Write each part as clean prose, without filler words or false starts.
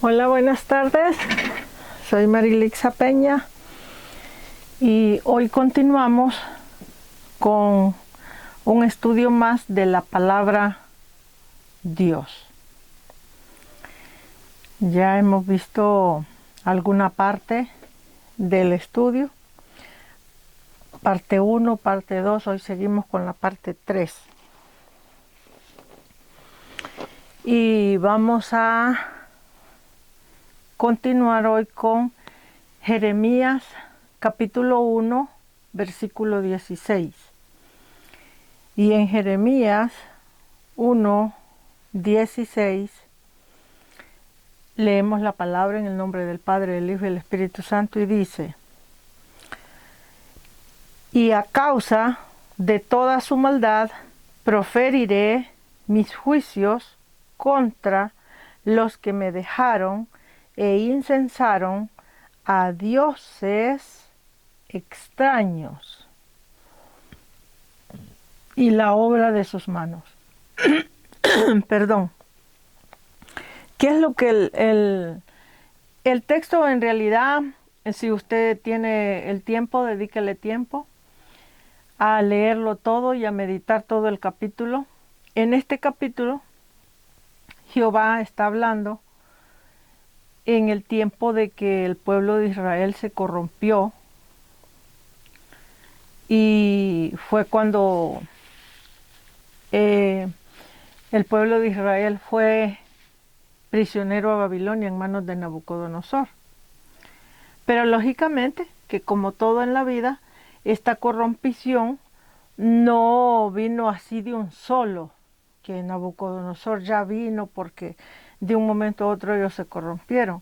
Hola, buenas tardes. Soy Marilixa Peña y hoy continuamos con un estudio más de la palabra Dios. Ya hemos visto alguna parte del estudio, parte 1, parte 2, hoy seguimos con la parte 3. Y vamos a continuar hoy con Jeremías capítulo 1, versículo 16. Y en Jeremías 1, 16 leemos la palabra en el nombre del Padre, del Hijo y del Espíritu Santo y dice: y a causa de toda su maldad proferiré mis juicios contra los que me dejaron e incensaron a dioses extraños y la obra de sus manos. Perdón. ¿Qué es lo que el texto en realidad, si usted tiene el tiempo, dedíquele tiempo a leerlo todo y a meditar todo el capítulo? En este capítulo, Jehová está hablando en el tiempo de que el pueblo de Israel se corrompió, y fue cuando el pueblo de Israel fue prisionero a Babilonia en manos de Nabucodonosor. Pero lógicamente que, como todo en la vida, esta corrompición no vino así de un solo, que Nabucodonosor ya vino porque de un momento a otro ellos se corrompieron.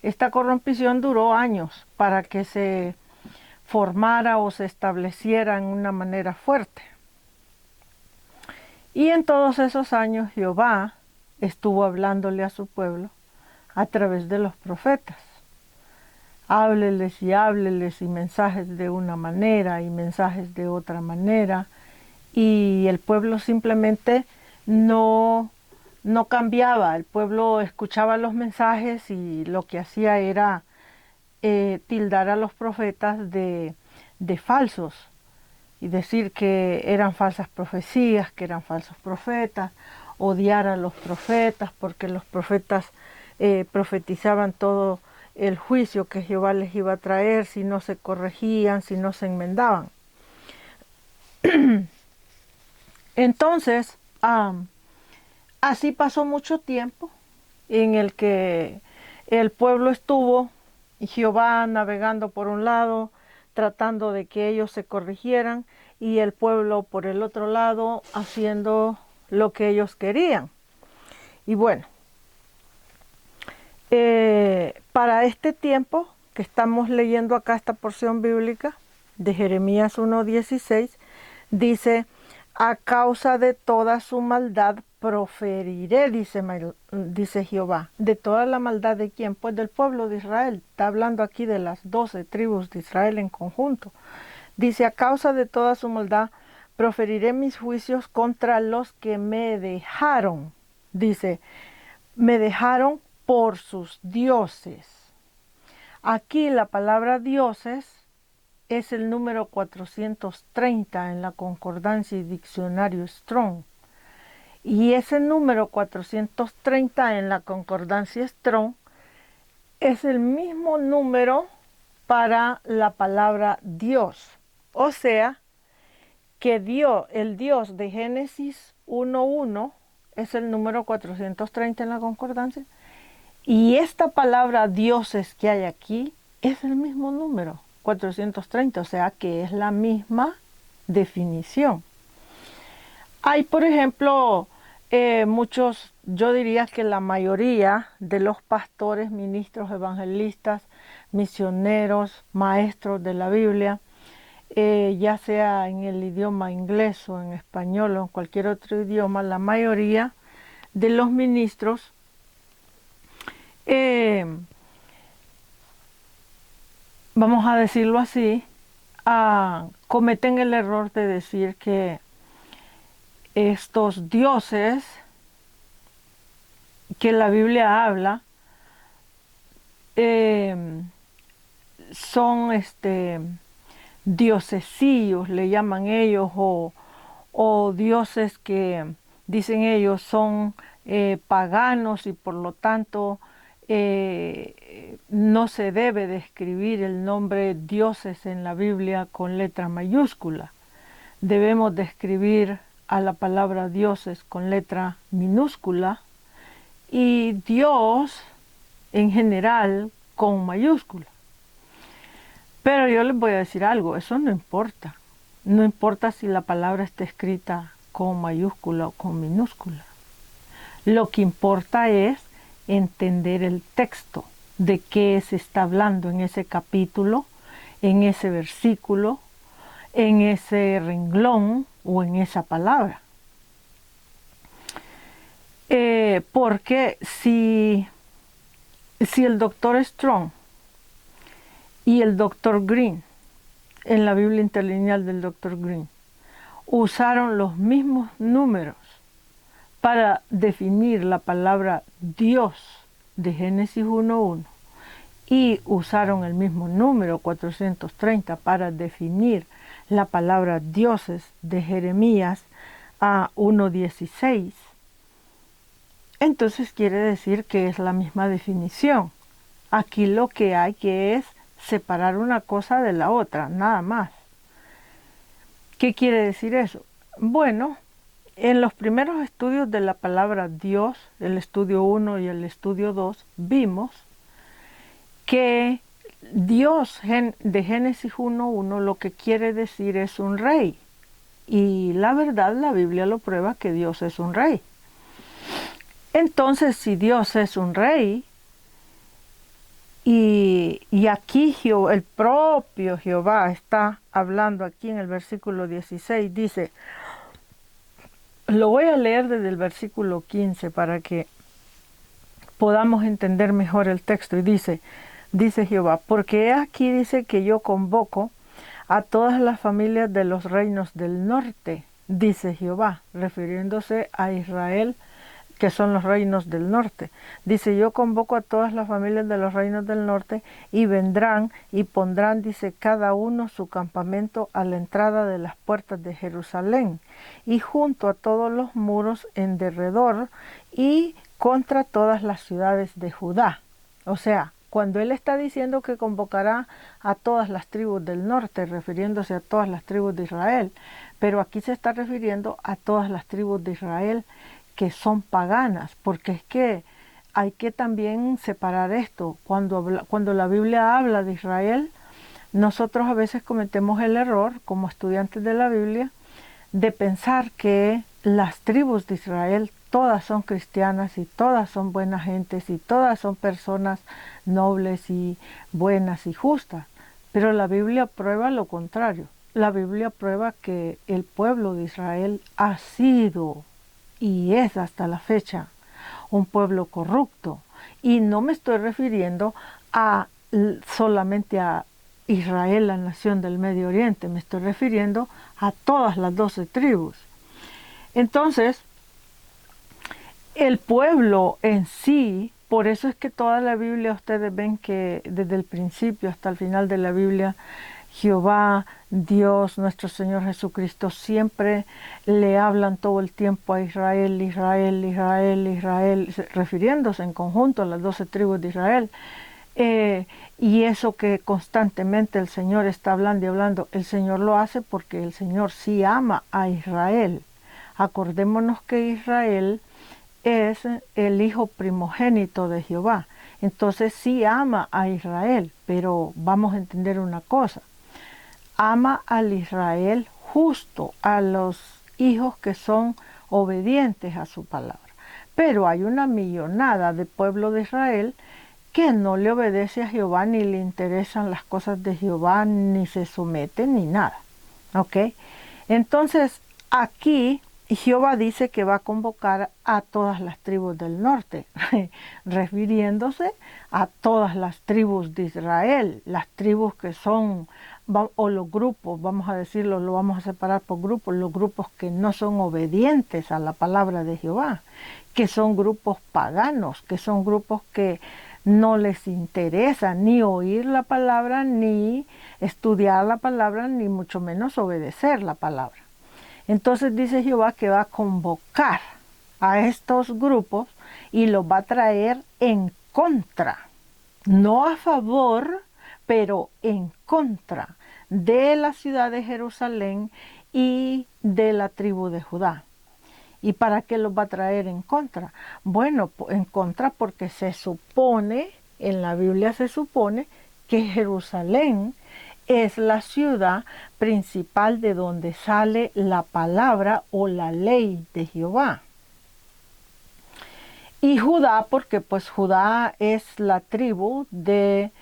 Esta corrompición duró años para que se formara o se estableciera en una manera fuerte. Y en todos esos años Jehová estuvo hablándole a su pueblo a través de los profetas. Hábleles y mensajes de una manera y mensajes de otra manera, y el pueblo simplemente no cambiaba. El pueblo escuchaba los mensajes y lo que hacía era tildar a los profetas de falsos y decir que eran falsas profecías, que eran falsos profetas, odiar a los profetas porque los profetas profetizaban todo el juicio que Jehová les iba a traer si no se corregían, si no se enmendaban. Entonces, así pasó mucho tiempo en el que el pueblo estuvo, y Jehová navegando por un lado, tratando de que ellos se corrigieran, y el pueblo por el otro lado haciendo lo que ellos querían. Y bueno, para este tiempo que estamos leyendo acá esta porción bíblica de Jeremías 1:16, dice: a causa de toda su maldad proferiré, dice Jehová. ¿De toda la maldad de quién? Pues del pueblo de Israel. Está hablando aquí de las 12 tribus de Israel en conjunto. Dice: a causa de toda su maldad proferiré mis juicios contra los que me dejaron. Dice, me dejaron por sus dioses. Aquí la palabra dioses es el número 430 en la concordancia y diccionario Strong. Y ese número 430 en la concordancia Strong es el mismo número para la palabra Dios. O sea, que el Dios de Génesis 1:1 es el número 430 en la concordancia. Y esta palabra dioses que hay aquí es el mismo número, 430, o sea que es la misma definición. Hay, por ejemplo, muchos, yo diría que la mayoría de los pastores, ministros, evangelistas, misioneros, maestros de la Biblia, ya sea en el idioma inglés o en español o en cualquier otro idioma, la mayoría de los ministros vamos a decirlo así, cometen el error de decir que estos dioses que la Biblia habla eh, son diosesillos, le llaman ellos, o dioses que dicen ellos son paganos y por lo tanto no se debe de escribir el nombre dioses en la Biblia con letra mayúscula. Debemos de escribir a la palabra dioses con letra minúscula y Dios en general con mayúscula. Pero yo les voy a decir algo, eso no importa. No importa si la palabra está escrita con mayúscula o con minúscula. Lo que importa es entender el texto, de qué se está hablando en ese capítulo, en ese versículo, en ese renglón o en esa palabra. Porque si el doctor Strong y el doctor Green, en la Biblia interlineal del doctor Green, usaron los mismos números para definir la palabra Dios de Génesis 1.1 y usaron el mismo número 430 para definir la palabra dioses de Jeremías a 1.16, entonces quiere decir que es la misma definición. Aquí lo que hay que es separar una cosa de la otra, nada más. ¿Qué quiere decir eso? Bueno, en los primeros estudios de la palabra Dios, el estudio 1 y el estudio 2, vimos que Dios de Génesis 1.1 lo que quiere decir es un rey. Y la verdad, la Biblia lo prueba que Dios es un rey. Entonces, si Dios es un rey, y aquí el propio Jehová está hablando aquí en el versículo 16, dice, lo voy a leer desde el versículo 15 para que podamos entender mejor el texto. Y dice Jehová, porque aquí dice que yo convoco a todas las familias de los reinos del norte, dice Jehová, refiriéndose a Israel, que son los reinos del norte. Dice, yo convoco a todas las familias de los reinos del norte y vendrán y pondrán, dice, cada uno su campamento a la entrada de las puertas de Jerusalén y junto a todos los muros en derredor y contra todas las ciudades de Judá. O sea, cuando él está diciendo que convocará a todas las tribus del norte, refiriéndose a todas las tribus de Israel, pero aquí se está refiriendo a todas las tribus de Israel que son paganas, porque es que hay que también separar esto. Cuando la Biblia habla de Israel, nosotros a veces cometemos el error, como estudiantes de la Biblia, de pensar que las tribus de Israel todas son cristianas y todas son buenas gentes y todas son personas nobles y buenas y justas. Pero la Biblia prueba lo contrario. La Biblia prueba que el pueblo de Israel ha sido y es hasta la fecha un pueblo corrupto. Y no me estoy refiriendo solamente a Israel, la nación del Medio Oriente, me estoy refiriendo a todas las 12 tribus. Entonces, el pueblo en sí, por eso es que toda la Biblia, ustedes ven que desde el principio hasta el final de la Biblia, Jehová, Dios, nuestro Señor Jesucristo, siempre le hablan todo el tiempo a Israel, Israel, Israel, Israel, refiriéndose en conjunto a las 12 tribus de Israel. Y eso que constantemente el Señor está hablando y hablando, el Señor lo hace porque el Señor sí ama a Israel. Acordémonos que Israel es el hijo primogénito de Jehová. Entonces sí ama a Israel, pero vamos a entender una cosa. Ama al Israel justo, a los hijos que son obedientes a su palabra. Pero hay una millonada de pueblo de Israel que no le obedece a Jehová, ni le interesan las cosas de Jehová, ni se somete, ni nada. ¿Ok? Entonces, aquí Jehová dice que va a convocar a todas las tribus del norte, refiriéndose a todas las tribus de Israel, las tribus que son, o los grupos, vamos a decirlo, lo vamos a separar por grupos, los grupos que no son obedientes a la palabra de Jehová, que son grupos paganos, que son grupos que no les interesa ni oír la palabra, ni estudiar la palabra, ni mucho menos obedecer la palabra. Entonces dice Jehová que va a convocar a estos grupos y los va a traer en contra, no a favor, pero en contra de la ciudad de Jerusalén y de la tribu de Judá. ¿Y para qué los va a traer en contra? Bueno, en contra porque se supone, en la Biblia se supone que Jerusalén es la ciudad principal de donde sale la palabra o la ley de Jehová. Y Judá, porque pues Judá es la tribu de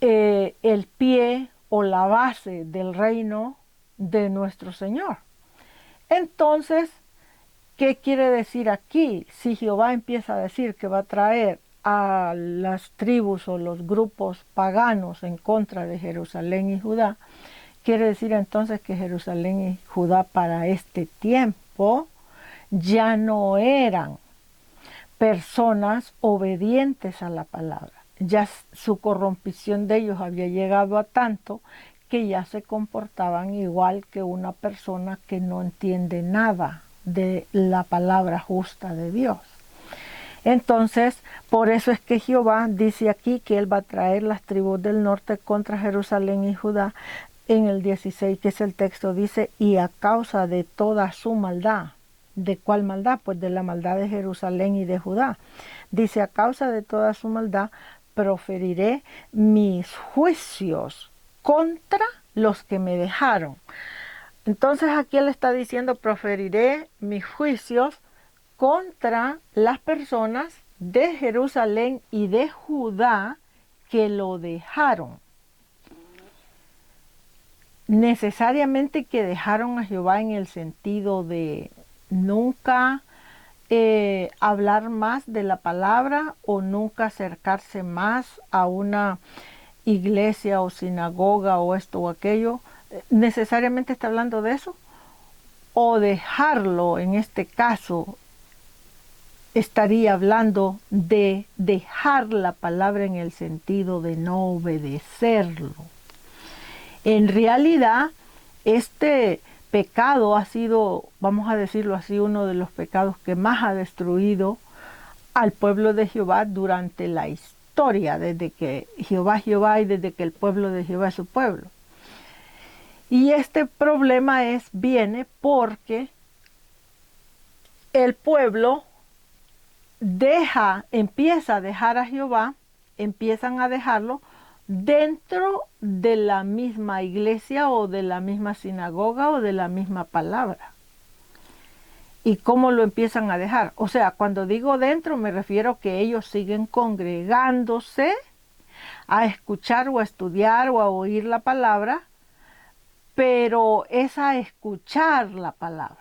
el pie o la base del reino de nuestro Señor. Entonces, ¿qué quiere decir aquí? Si Jehová empieza a decir que va a traer a las tribus o los grupos paganos en contra de Jerusalén y Judá, quiere decir entonces que Jerusalén y Judá para este tiempo ya no eran personas obedientes a la palabra. Ya su corrompición de ellos había llegado a tanto que ya se comportaban igual que una persona que no entiende nada de la palabra justa de Dios. Entonces, por eso es que Jehová dice aquí que Él va a traer las tribus del norte contra Jerusalén y Judá. En el 16, que es el texto, dice, y a causa de toda su maldad. ¿De cuál maldad? Pues de la maldad de Jerusalén y de Judá. Dice, a causa de toda su maldad, proferiré mis juicios contra los que me dejaron. Entonces aquí él está diciendo, proferiré mis juicios contra las personas de Jerusalén y de Judá que lo dejaron. Necesariamente que dejaron a Jehová en el sentido de nunca hablar más de la palabra o nunca acercarse más a una iglesia o sinagoga o esto o aquello. ¿Necesariamente está hablando de eso? O dejarlo, en este caso, estaría hablando de dejar la palabra en el sentido de no obedecerlo. En realidad, este pecado ha sido, vamos a decirlo así, uno de los pecados que más ha destruido al pueblo de Jehová durante la historia, desde que Jehová es Jehová y desde que el pueblo de Jehová es su pueblo. Y este problema viene porque el pueblo empieza a dejar a Jehová, empiezan a dejarlo dentro de la misma iglesia o de la misma sinagoga o de la misma palabra. ¿Y cómo lo empiezan a dejar? O sea, cuando digo dentro me refiero que ellos siguen congregándose a escuchar o a estudiar o a oír la palabra, pero es a escuchar la palabra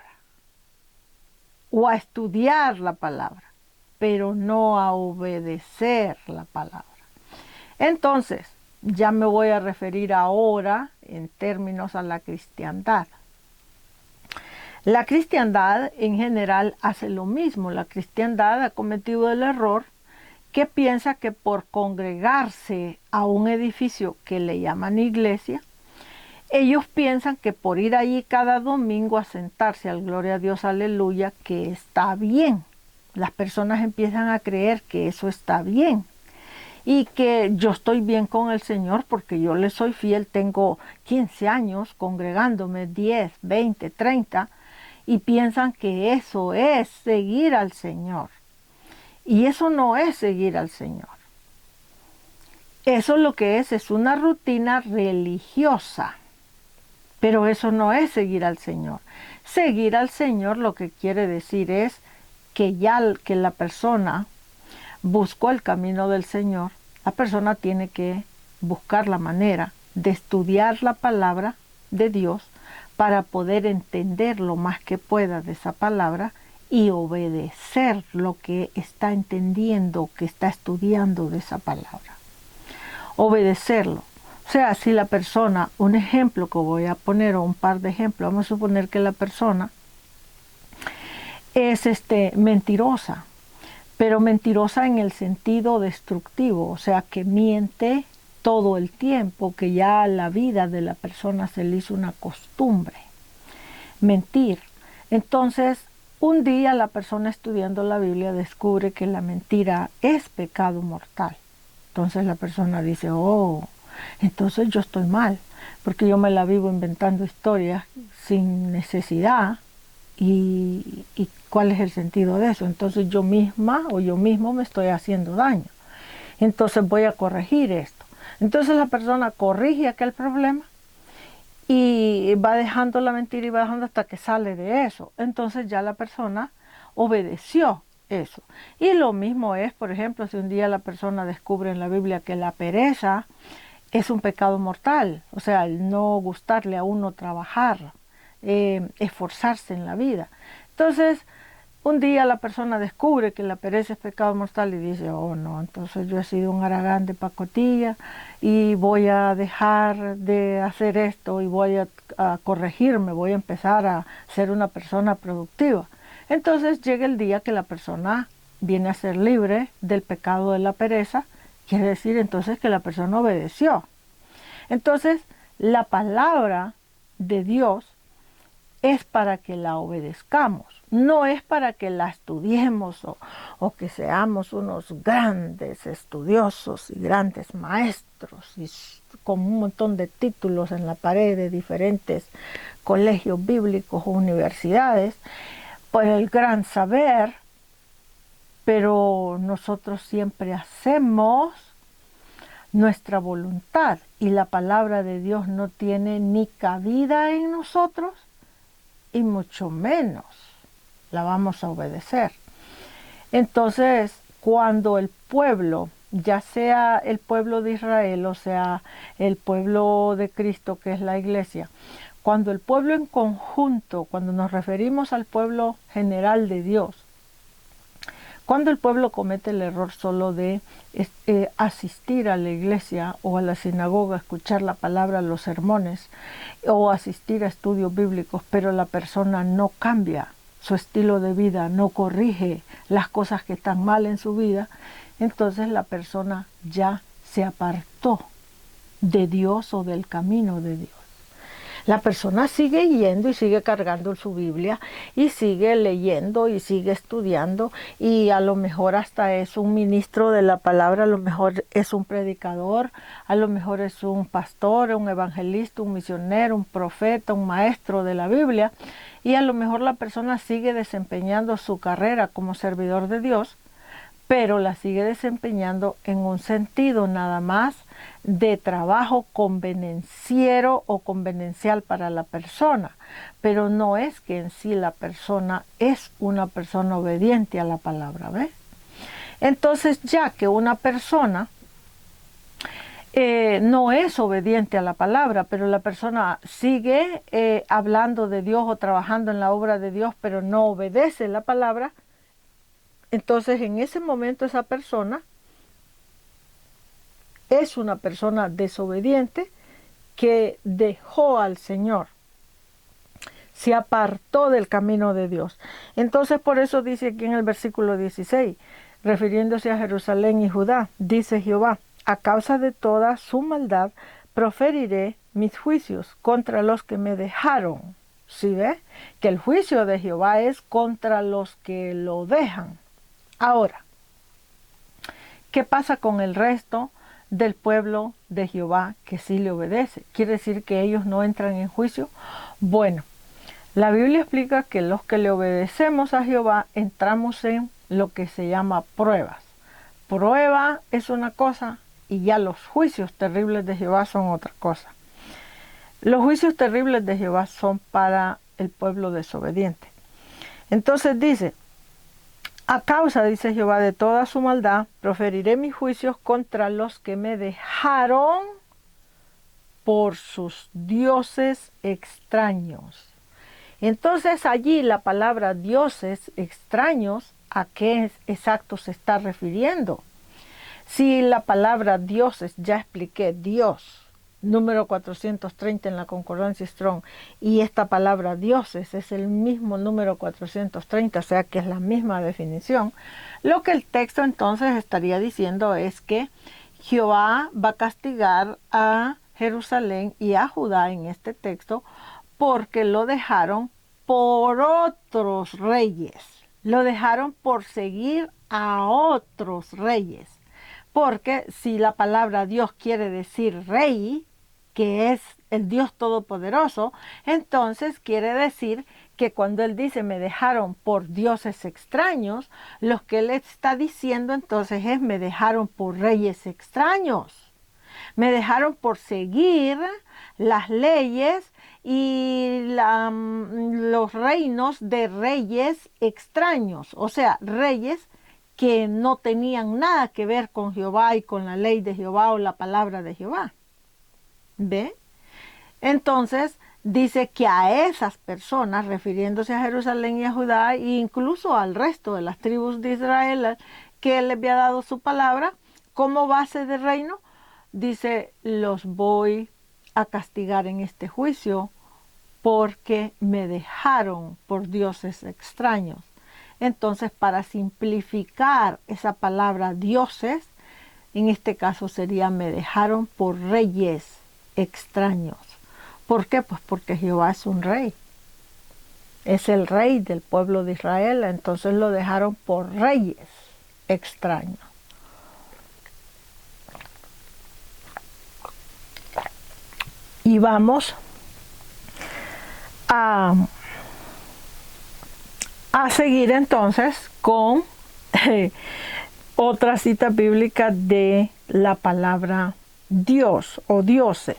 o a estudiar la palabra, pero no a obedecer la palabra. Entonces, ya me voy a referir ahora en términos a la cristiandad. La cristiandad en general hace lo mismo. La cristiandad ha cometido el error que piensa que por congregarse a un edificio que le llaman iglesia, ellos piensan que por ir allí cada domingo a sentarse al gloria a Dios, aleluya, que está bien. Las personas empiezan a creer que eso está bien. Y que yo estoy bien con el Señor porque yo le soy fiel, tengo 15 años congregándome, 10, 20, 30, y piensan que eso es seguir al Señor. Y eso no es seguir al Señor. Eso lo que es una rutina religiosa, pero eso no es seguir al Señor. Seguir al Señor lo que quiere decir es que que la persona buscó el camino del Señor, la persona tiene que buscar la manera de estudiar la palabra de Dios para poder entender lo más que pueda de esa palabra y obedecer lo que está entendiendo, que está estudiando de esa palabra. Obedecerlo. O sea, si la persona, un ejemplo que voy a poner o un par de ejemplos, vamos a suponer que la persona es mentirosa. pero mentirosa en el sentido destructivo, o sea, que miente todo el tiempo, que ya a la vida de la persona se le hizo una costumbre mentir. Entonces, un día la persona estudiando la Biblia descubre que la mentira es pecado mortal. Entonces la persona dice, oh, entonces yo estoy mal, porque yo me la vivo inventando historias sin necesidad. ¿Y cuál es el sentido de eso? Entonces yo misma o yo mismo me estoy haciendo daño. Entonces voy a corregir esto. Entonces la persona corrige aquel problema y va dejando la mentira y va dejando hasta que sale de eso. Entonces ya la persona obedeció eso. Y lo mismo es, por ejemplo, si un día la persona descubre en la Biblia que la pereza es un pecado mortal, o sea, el no gustarle a uno trabajar, esforzarse en la vida. Entonces, un día la persona descubre que la pereza es pecado mortal y dice, oh no, entonces yo he sido un haragán de pacotilla y voy a dejar de hacer esto y voy a corregirme, voy a empezar a ser una persona productiva. Entonces llega el día que la persona viene a ser libre del pecado de la pereza, quiere decir entonces que la persona obedeció. Entonces, la palabra de Dios es para que la obedezcamos, no es para que la estudiemos o que seamos unos grandes estudiosos y grandes maestros y con un montón de títulos en la pared de diferentes colegios bíblicos o universidades, por el gran saber, pero nosotros siempre hacemos nuestra voluntad y la palabra de Dios no tiene ni cabida en nosotros y mucho menos la vamos a obedecer. Entonces, cuando el pueblo, ya sea el pueblo de Israel, o sea, el pueblo de Cristo, que es la iglesia, cuando el pueblo en conjunto, cuando nos referimos al pueblo general de Dios, cuando el pueblo comete el error solo de asistir a la iglesia o a la sinagoga, escuchar la palabra, los sermones, o asistir a estudios bíblicos, pero la persona no cambia su estilo de vida, no corrige las cosas que están mal en su vida, entonces la persona ya se apartó de Dios o del camino de Dios. La persona sigue yendo y sigue cargando su Biblia y sigue leyendo y sigue estudiando y a lo mejor hasta es un ministro de la palabra, a lo mejor es un predicador, a lo mejor es un pastor, un evangelista, un misionero, un profeta, un maestro de la Biblia y a lo mejor la persona sigue desempeñando su carrera como servidor de Dios, pero la sigue desempeñando en un sentido nada más de trabajo convenenciero o convenencial para la persona, pero no es que en sí la persona es una persona obediente a la palabra, ¿ves? Entonces, ya que una persona no es obediente a la palabra, pero la persona sigue hablando de Dios o trabajando en la obra de Dios, pero no obedece la palabra, entonces en ese momento esa persona es una persona desobediente que dejó al Señor, se apartó del camino de Dios. Entonces por eso dice aquí en el versículo 16, refiriéndose a Jerusalén y Judá, dice Jehová, a causa de toda su maldad proferiré mis juicios contra los que me dejaron. ¿Sí ve? Que el juicio de Jehová es contra los que lo dejan. Ahora, ¿qué pasa con el resto del pueblo de Jehová que sí le obedece? ¿Quiere decir que ellos no entran en juicio? Bueno, la Biblia explica que los que le obedecemos a Jehová entramos en lo que se llama pruebas. Prueba es una cosa y ya los juicios terribles de Jehová son otra cosa. Los juicios terribles de Jehová son para el pueblo desobediente. Entonces dice, a causa, dice Jehová, de toda su maldad, proferiré mis juicios contra los que me dejaron por sus dioses extraños. Entonces allí la palabra dioses extraños, ¿a qué exacto se está refiriendo? Si la palabra dioses, ya expliqué, Dios número 430 en la concordancia Strong, y esta palabra dioses es el mismo número 430, o sea que es la misma definición, lo que el texto entonces estaría diciendo es que Jehová va a castigar a Jerusalén y a Judá en este texto porque lo dejaron por otros reyes, lo dejaron por seguir a otros reyes. Porque si la palabra Dios quiere decir rey, que es el Dios Todopoderoso, entonces quiere decir que cuando Él dice me dejaron por dioses extraños, lo que Él está diciendo entonces es me dejaron por reyes extraños. Me dejaron por seguir las leyes y los reinos de reyes extraños, o sea, reyes que no tenían nada que ver con Jehová y con la ley de Jehová o la palabra de Jehová. ¿Ve? Entonces dice que a esas personas, refiriéndose a Jerusalén y a Judá, e incluso al resto de las tribus de Israel, que Él les había dado su palabra como base de reino, dice, los voy a castigar en este juicio porque me dejaron por dioses extraños. Entonces, para simplificar esa palabra dioses, en este caso sería me dejaron por reyes extraños. ¿Por qué? Pues porque Jehová es un rey. Es el rey del pueblo de Israel, entonces lo dejaron por reyes extraños. Y vamos a seguir entonces con otra cita bíblica de la palabra Dios o dioses.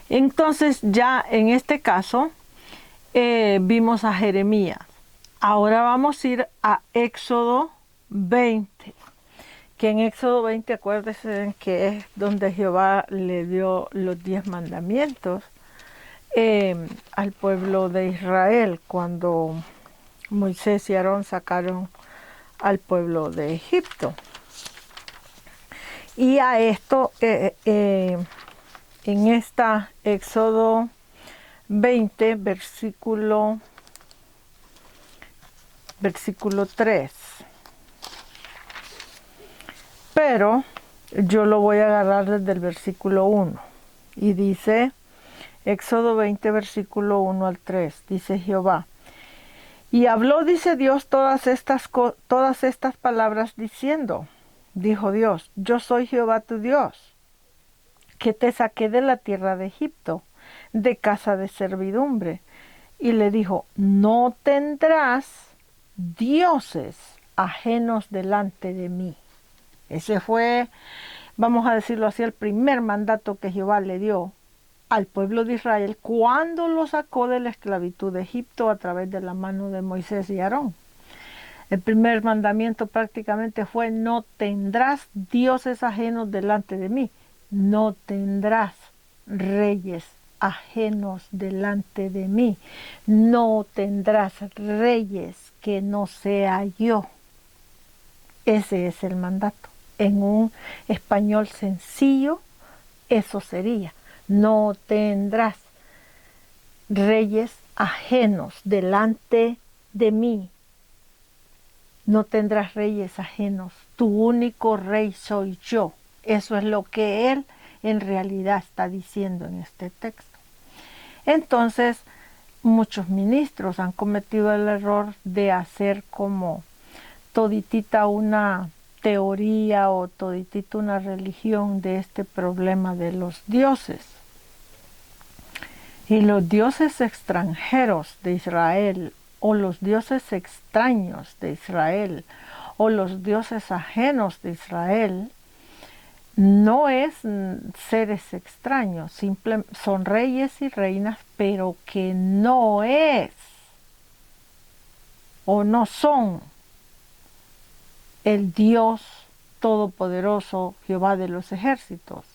Entonces ya en este caso vimos a Jeremías. Ahora vamos a ir a Éxodo 20. Que en Éxodo 20, acuérdense que es donde Jehová le dio los 10 mandamientos al pueblo de Israel cuando Moisés y Aarón sacaron al pueblo de Egipto. Y a esto, en esta Éxodo 20, versículo 3. Pero yo lo voy a agarrar desde el versículo 1. Y dice, Éxodo 20, versículo 1 al 3, dice Jehová. Y habló, dice Dios, todas estas palabras diciendo, dijo Dios, yo soy Jehová tu Dios, que te saqué de la tierra de Egipto, de casa de servidumbre. Y le dijo, no tendrás dioses ajenos delante de mí. Ese fue, vamos a decirlo así, el primer mandato que Jehová le dio al pueblo de Israel cuando lo sacó de la esclavitud de Egipto a través de la mano de Moisés y Aarón. El primer mandamiento prácticamente fue, no tendrás dioses ajenos delante de mí, no tendrás reyes ajenos delante de mí, no tendrás reyes que no sea yo. Ese es el mandato. En un español sencillo, eso sería, no tendrás reyes ajenos delante de mí, no tendrás reyes ajenos, tu único rey soy yo. Eso es lo que él en realidad está diciendo en este texto. Entonces, muchos ministros han cometido el error de hacer como toditita una teoría o toditita una religión de este problema de los dioses. Y los dioses extranjeros de Israel, o los dioses extraños de Israel, o los dioses ajenos de Israel, no es seres extraños, son reyes y reinas, pero que no es o no son el Dios Todopoderoso, Jehová de los ejércitos.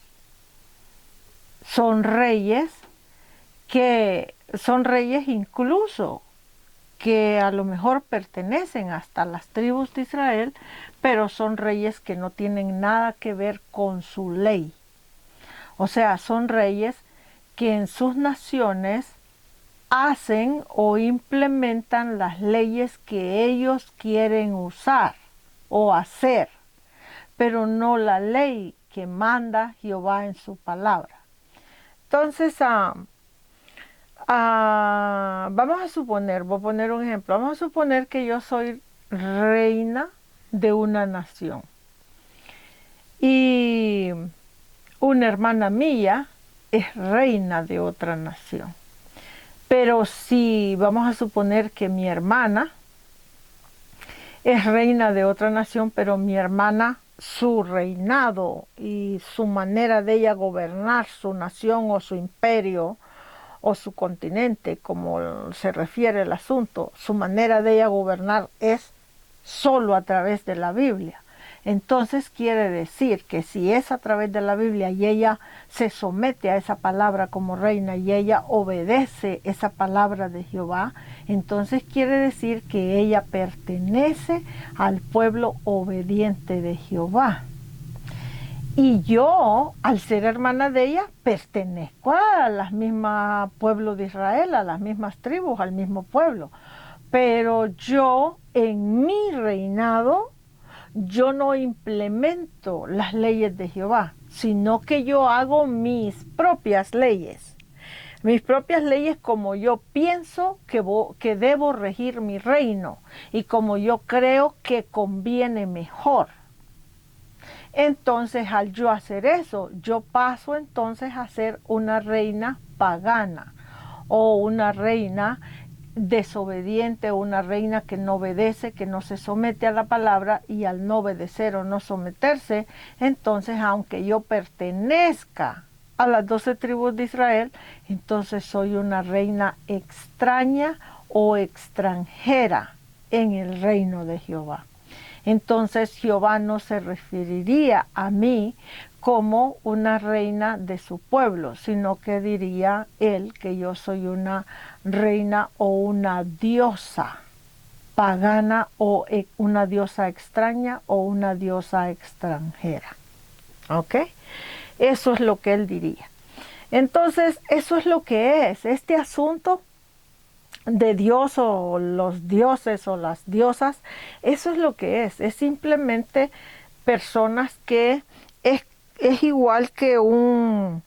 Son reyes incluso que a lo mejor pertenecen hasta las tribus de Israel, pero son reyes que no tienen nada que ver con su ley. O sea, son reyes que en sus naciones hacen o implementan las leyes que ellos quieren usar o hacer, pero no la ley que manda Jehová en su palabra. Entonces, vamos a suponer, voy a poner un ejemplo, vamos a suponer que yo soy reina de una nación y una hermana mía es reina de otra nación. Pero si vamos a suponer que mi hermana es reina de otra nación, pero mi hermana, su reinado y su manera de ella gobernar su nación o su imperio o su continente, como se refiere el asunto, su manera de ella gobernar es solo a través de la Biblia. Entonces quiere decir que si es a través de la Biblia y ella se somete a esa palabra como reina y ella obedece esa palabra de Jehová, entonces quiere decir que ella pertenece al pueblo obediente de Jehová. Y yo, al ser hermana de ella, pertenezco a las mismas pueblos de Israel, a las mismas tribus, al mismo pueblo. Pero yo, en mi reinado, yo no implemento las leyes de Jehová, sino que yo hago mis propias leyes. Mis propias leyes como yo pienso que debo regir mi reino y como yo creo que conviene mejor. Entonces, al yo hacer eso, yo paso entonces a ser una reina pagana o una reina desobediente o una reina que no obedece, que no se somete a la palabra, y al no obedecer o no someterse, entonces aunque yo pertenezca a las 12 tribus de Israel, entonces soy una reina extraña o extranjera en el reino de Jehová. Entonces Jehová no se referiría a mí como una reina de su pueblo, sino que diría él que yo soy una reina o una diosa pagana o una diosa extraña o una diosa extranjera. ¿Ok? Eso es lo que él diría. Entonces, eso es lo que es. Este asunto de Dios o los dioses o las diosas, eso es lo que es simplemente personas que es igual que un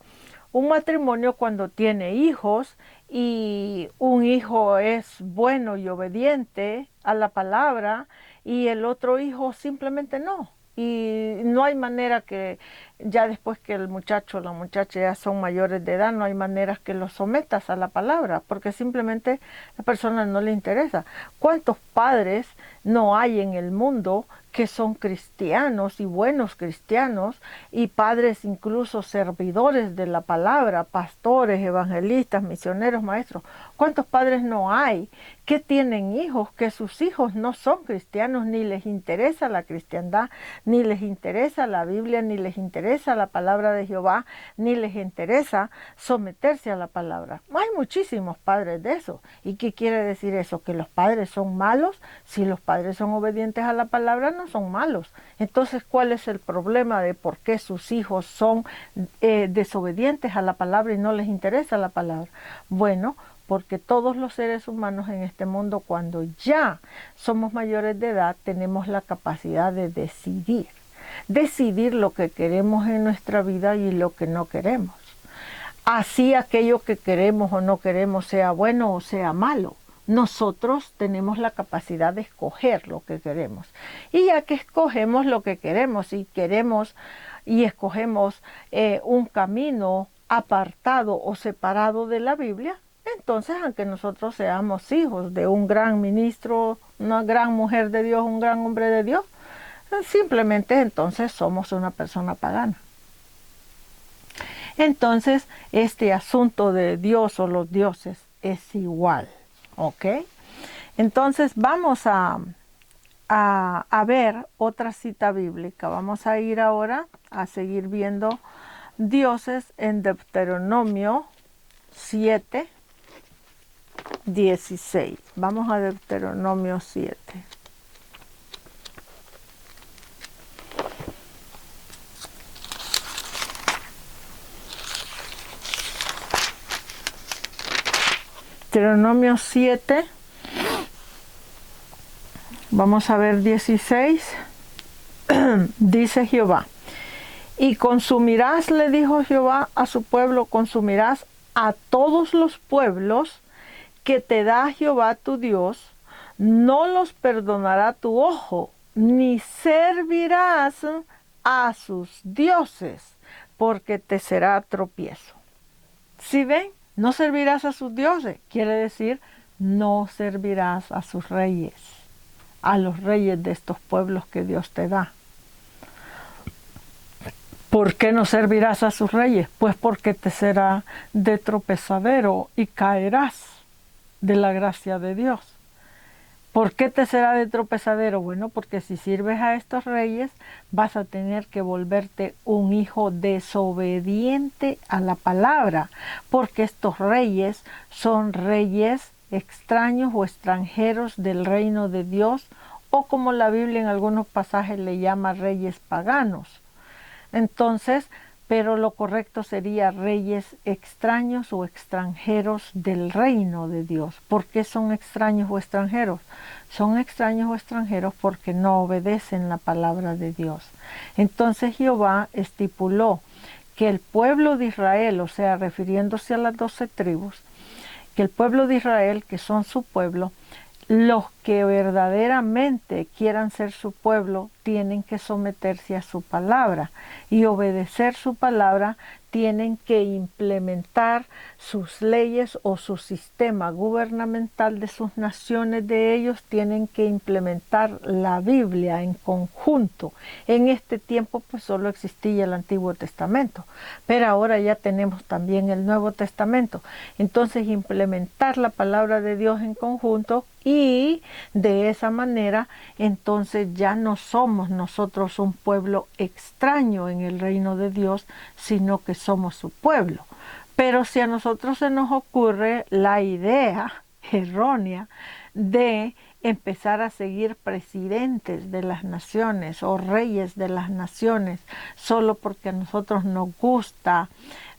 matrimonio cuando tiene hijos y un hijo es bueno y obediente a la palabra y el otro hijo simplemente no. Y no hay manera que ya después que el muchacho o la muchacha ya son mayores de edad, no hay manera que los sometas a la palabra, porque simplemente a la persona no le interesa. ¿Cuántos padres no hay en el mundo que son cristianos y buenos cristianos y padres incluso servidores de la palabra, pastores, evangelistas, misioneros, maestros? ¿Cuántos padres no hay que tienen hijos que sus hijos no son cristianos, ni les interesa la cristiandad, ni les interesa la Biblia, ni les interesa la palabra de Jehová, ni les interesa someterse a la palabra? Hay muchísimos padres de eso. ¿Y qué quiere decir eso? ¿Que los padres son malos? Si los padres son obedientes a la palabra, no son malos. Entonces, ¿cuál es el problema de por qué sus hijos son desobedientes a la palabra y no les interesa la palabra? Bueno, porque todos los seres humanos en este mundo, cuando ya somos mayores de edad, tenemos la capacidad de decidir lo que queremos en nuestra vida y lo que no queremos. Así aquello que queremos o no queremos sea bueno o sea malo. Nosotros tenemos la capacidad de escoger lo que queremos. Y ya que escogemos lo que queremos y escogemos un camino apartado o separado de la Biblia, entonces aunque nosotros seamos hijos de un gran ministro, una gran mujer de Dios, un gran hombre de Dios, simplemente entonces somos una persona pagana. Entonces este asunto de Dios o los dioses es igual. ¿Ok? Entonces vamos a ver otra cita bíblica. Vamos a ir ahora a seguir viendo dioses en Deuteronomio 7, 16. Vamos a Deuteronomio 7. Deuteronomio 7, vamos a ver 16, dice Jehová, y consumirás, le dijo Jehová a su pueblo, consumirás a todos los pueblos que te da Jehová tu Dios, no los perdonará tu ojo, ni servirás a sus dioses, porque te será tropiezo. ¿Sí ven? No servirás a sus dioses, quiere decir, no servirás a sus reyes, a los reyes de estos pueblos que Dios te da. ¿Por qué no servirás a sus reyes? Pues porque te será de tropezadero y caerás de la gracia de Dios. ¿Por qué te será de tropezadero? Bueno, porque si sirves a estos reyes, vas a tener que volverte un hijo desobediente a la palabra, porque estos reyes son reyes extraños o extranjeros del reino de Dios, o como la Biblia en algunos pasajes le llama reyes paganos. Entonces, pero lo correcto sería reyes extraños o extranjeros del reino de Dios. ¿Por qué son extraños o extranjeros? Son extraños o extranjeros porque no obedecen la palabra de Dios. Entonces Jehová estipuló que el pueblo de Israel, o sea, refiriéndose a las 12 tribus, que el pueblo de Israel, que son su pueblo, los que verdaderamente quieran ser su pueblo tienen que someterse a su palabra y obedecer su palabra, tienen que implementar sus leyes o su sistema gubernamental de sus naciones de ellos, tienen que implementar la Biblia en conjunto. En este tiempo pues solo existía el Antiguo Testamento, pero ahora ya tenemos también el Nuevo Testamento. Entonces implementar la palabra de Dios en conjunto, y de esa manera entonces ya no somos nosotros un pueblo extraño en el reino de Dios, sino que somos su pueblo. Pero si a nosotros se nos ocurre la idea errónea de empezar a seguir presidentes de las naciones o reyes de las naciones solo porque a nosotros nos gusta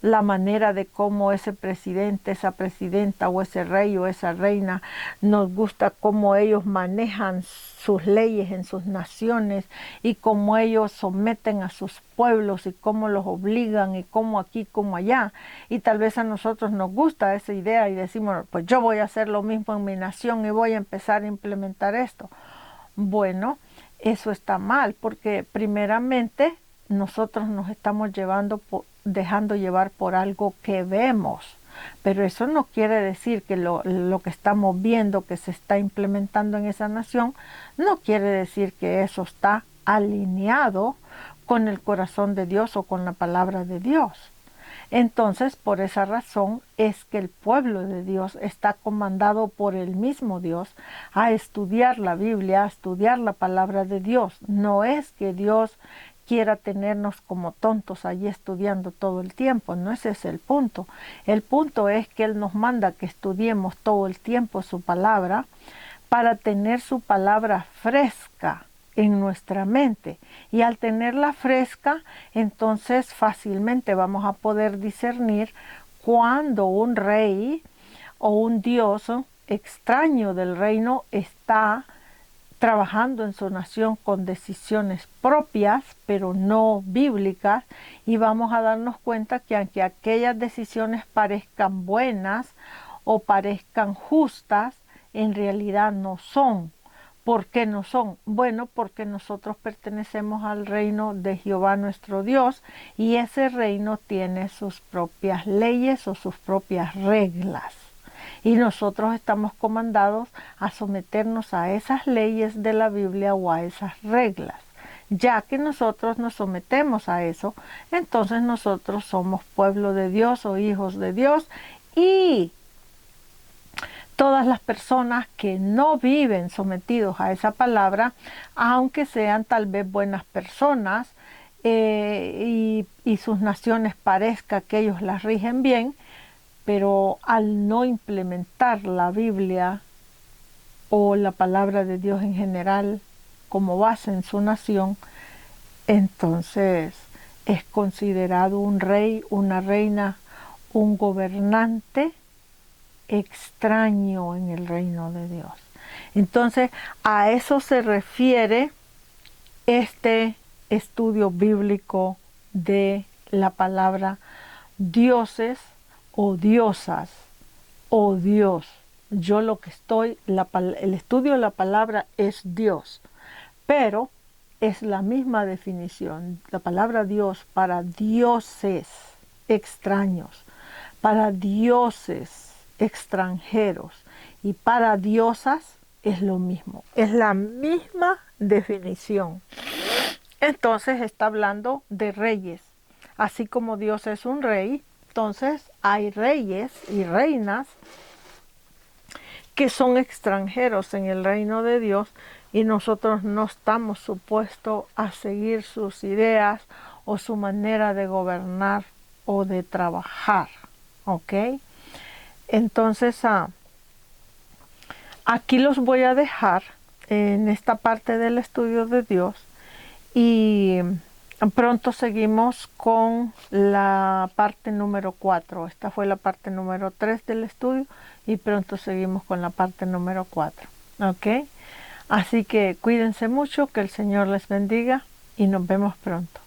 la manera de cómo ese presidente, esa presidenta o ese rey o esa reina, nos gusta cómo ellos manejan sus leyes en sus naciones y cómo ellos someten a sus pueblos y cómo los obligan y cómo aquí, cómo allá. Y tal vez a nosotros nos gusta esa idea y decimos, pues yo voy a hacer lo mismo en mi nación y voy a empezar a implementar esto. Bueno, eso está mal porque primeramente nosotros nos estamos dejando llevar por algo que vemos, pero eso no quiere decir que lo que estamos viendo que se está implementando en esa nación, no quiere decir que eso está alineado con el corazón de Dios o con la palabra de Dios. Entonces, por esa razón es que el pueblo de Dios está comandado por el mismo Dios a estudiar la Biblia, a estudiar la palabra de Dios. No es que Dios quiera tenernos como tontos allí estudiando todo el tiempo, no ese es el punto. El punto es que Él nos manda que estudiemos todo el tiempo su palabra para tener su palabra fresca en nuestra mente, y al tenerla fresca entonces fácilmente vamos a poder discernir cuando un rey o un dios extraño del reino está trabajando en su nación con decisiones propias, pero no bíblicas, y vamos a darnos cuenta que aunque aquellas decisiones parezcan buenas o parezcan justas, en realidad no son. ¿Por qué no son? Bueno, porque nosotros pertenecemos al reino de Jehová nuestro Dios, y ese reino tiene sus propias leyes o sus propias reglas. Y nosotros estamos comandados a someternos a esas leyes de la Biblia o a esas reglas. Ya que nosotros nos sometemos a eso, entonces nosotros somos pueblo de Dios o hijos de Dios, y todas las personas que no viven sometidos a esa palabra, aunque sean tal vez buenas personas y sus naciones parezca que ellos las rigen bien, pero al no implementar la Biblia o la palabra de Dios en general como base en su nación, entonces es considerado un rey, una reina, un gobernante extraño en el reino de Dios. Entonces, a eso se refiere este estudio bíblico de la palabra dioses o diosas o Dios. Yo lo que estoy, el estudio de la palabra es Dios, pero es la misma definición. La palabra Dios para dioses extraños, para dioses extranjeros y para diosas es lo mismo, es la misma definición. Entonces está hablando de reyes, así como Dios es un rey, entonces hay reyes y reinas que son extranjeros en el reino de Dios y nosotros no estamos supuestos a seguir sus ideas o su manera de gobernar o de trabajar, ¿ok? Entonces, aquí los voy a dejar en esta parte del estudio de Dios y pronto seguimos con la parte número 4. Esta fue la parte número 3 del estudio y pronto seguimos con la parte número 4. ¿Ok? Así que cuídense mucho, que el Señor les bendiga y nos vemos pronto.